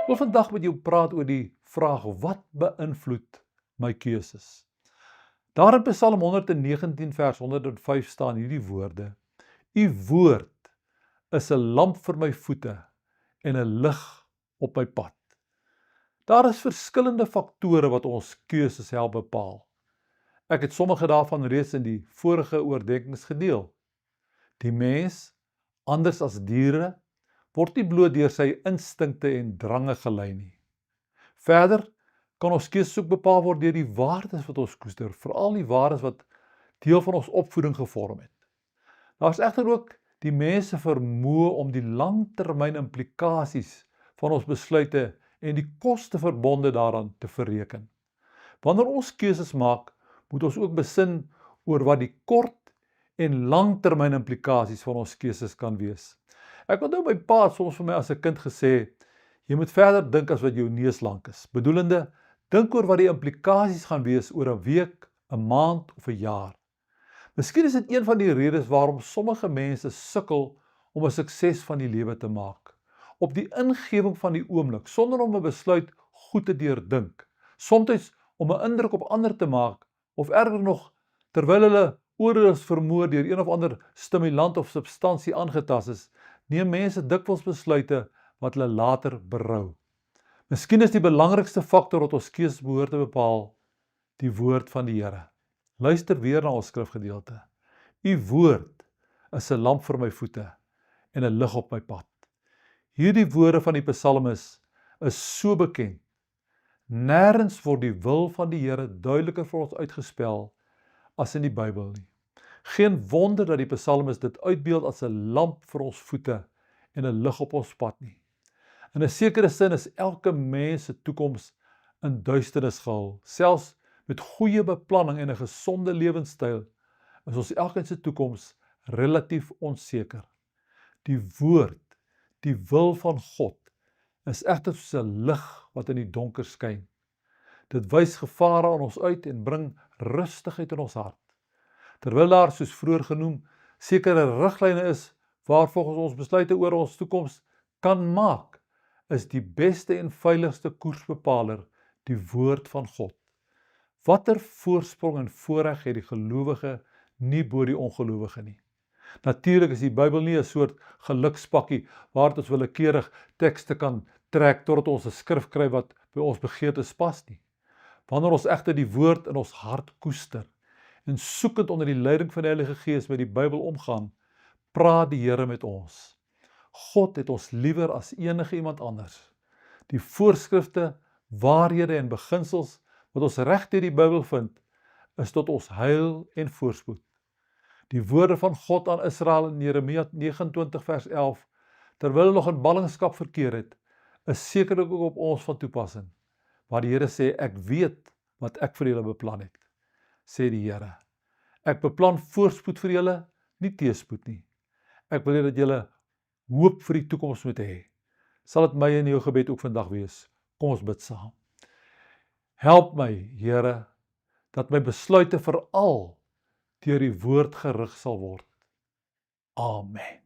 Ek wil vandag met jou praat oor die vraag, wat beïnvloed my keuses? Daar in Psalm 119 vers 105 staan hierdie woorde: U woord is 'n lamp vir my voete en 'n lig op my pad. Daar is verskillende faktore wat ons keuses help bepaal. Ek het sommige daarvan reeds in die vorige oordeenkings gedeel. Die mens, anders as diere, word nie bloot deur sy instinkte en drange gelei nie. Verder kan ons keuses ook bepaal word deur die waardes wat ons koester, veral die waardes wat deel van ons opvoeding gevorm het. Daar is egter ook die mens se vermoë om die langtermyn implikasies van ons besluite en die koste verbonde daaraan te bereken. Wanneer ons keuses maak, moet ons ook besin oor wat die kort en langtermyn implikasies van ons keuses kan wees. Ek onthou my pa het soms vir my as 'n kind gesê, jy moet verder dink as wat jou neus lank is. Bedoelende, dink oor wat die implikasies gaan wees oor 'n week, 'n maand of 'n jaar. Miskien is dit een van die redes waarom sommige mense sukkel om 'n sukses van die lewe te maak. Op die ingewing van die oomblik, sonder om 'n besluit goed te deurdink, soms om 'n indruk op ander te maak, of erger nog, terwyl hulle oordeelsvermoë deur een of ander stimulant of substansie aangetast is, neem mense dikwels besluite wat hulle later berou. Miskien is die belangrikste faktor wat ons keuses behoort te bepaal, die woord van die Here. Luister weer na ons skrifgedeelte. U woord is 'n lamp vir my voete en 'n lig op my pad. Hierdie woorde van die psalmis is so bekend. Nêrens word die wil van die Here duideliker vir ons uitgespel as in die Bybel nie. Geen wonder dat die psalmis dit uitbeeld as 'n lamp vir ons voete en 'n lig op ons pad nie. In 'n sekere sin is elke mens se toekoms in duisternis gehul. Selfs met goeie beplanning en 'n gesonde lewenstyl is ons elkeen se toekoms relatief onseker. Die woord, die wil van God, is egter soos 'n lig wat in die donker skyn. Dit wys gevare aan ons uit en bring rustigheid in ons hart. Terwyl daar, soos vroeër genoem, sekere riglyne is waarvolgens ons besluite oor ons toekoms kan maak, is die beste en veiligste koersbepaler die woord van God. Watter voorsprong en voorreg het die gelowige nie bo die ongelowige nie. Natuurlik is die Bybel nie 'n soort gelukspakkie waar ons willekeurig tekste kan trek totdat ons 'n skrif kry wat by ons begeertes pas nie. Wanneer ons egter die woord in ons hart koester en soekend onder die leiding van die Heilige Gees met die Bybel omgaan, praat die Here met ons. God het ons liewer as enige iemand anders. Die voorskrifte, waarhede en beginsels wat ons reg deur die Bybel vind, is tot ons heil en voorspoed. Die woorde van God aan Israel in Jeremia 29 vers 11, terwyl hulle nog in ballingskap verkeer het, is sekerlik ook op ons van toepassing. Waar die Here sê, ek weet wat ek vir julle beplan het, sê die Here. Ek beplan voorspoed vir julle, nie teëspoed nie. Ek wil hê dat julle hoop vir die toekoms moet hê. Sal dit my en jou gebed ook vandag wees? Kom ons bid saam. Help my, Here, dat my besluite veral deur die woord gerig sal word. Amen.